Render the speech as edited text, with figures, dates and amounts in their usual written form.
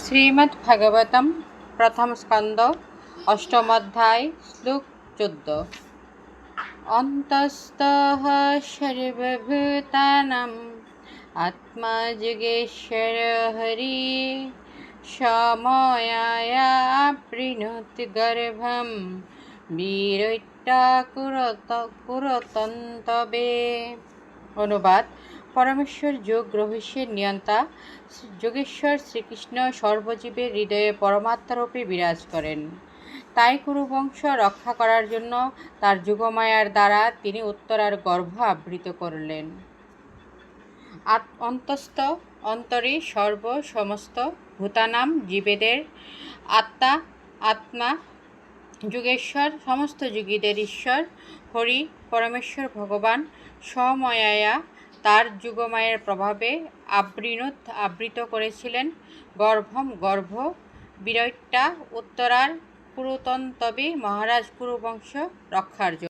শ্রীমদ্ভাগবতম প্রথম স্কন্দ অষ্টম অধ্যায় শ্লোক 14। অন্তস্তঃ সর্বভূতানাং আত্মা যোগেশ্বর হরি সময়ায়া আপ্রীণোতি গর্ভম বীরৈত্যা কুরতন্তবে। অনুবাদ: পরমেশ্বর যোগ রহস্যের নিয়ন্তা যোগেশ্বর শ্রীকৃষ্ণ সর্বজীবের হৃদয়ে পরমাত্মারূপে বিরাজ করেন। তাই কুরুবংশ রক্ষা করার জন্য তার যুগমায়ার দ্বারা তিনি উত্তরার গর্ভ আবৃত করলেন। অন্তস্থ অন্তরে, সর্ব সমস্ত, ভূতানাম জীবেদের, আত্মা আত্মা, যোগেশ্বর সমস্ত যোগীদের ঈশ্বর, হরি পরমেশ্বর ভগবান, সময়ায়া তার যুগমায়ের প্রভাবে, আবৃত করেছিলেন, গর্ভম গর্ভ, বীরৈত্যা উত্তরার, কুরুতন্তবে মহারাজ কুরুবংশ রক্ষার জন্য।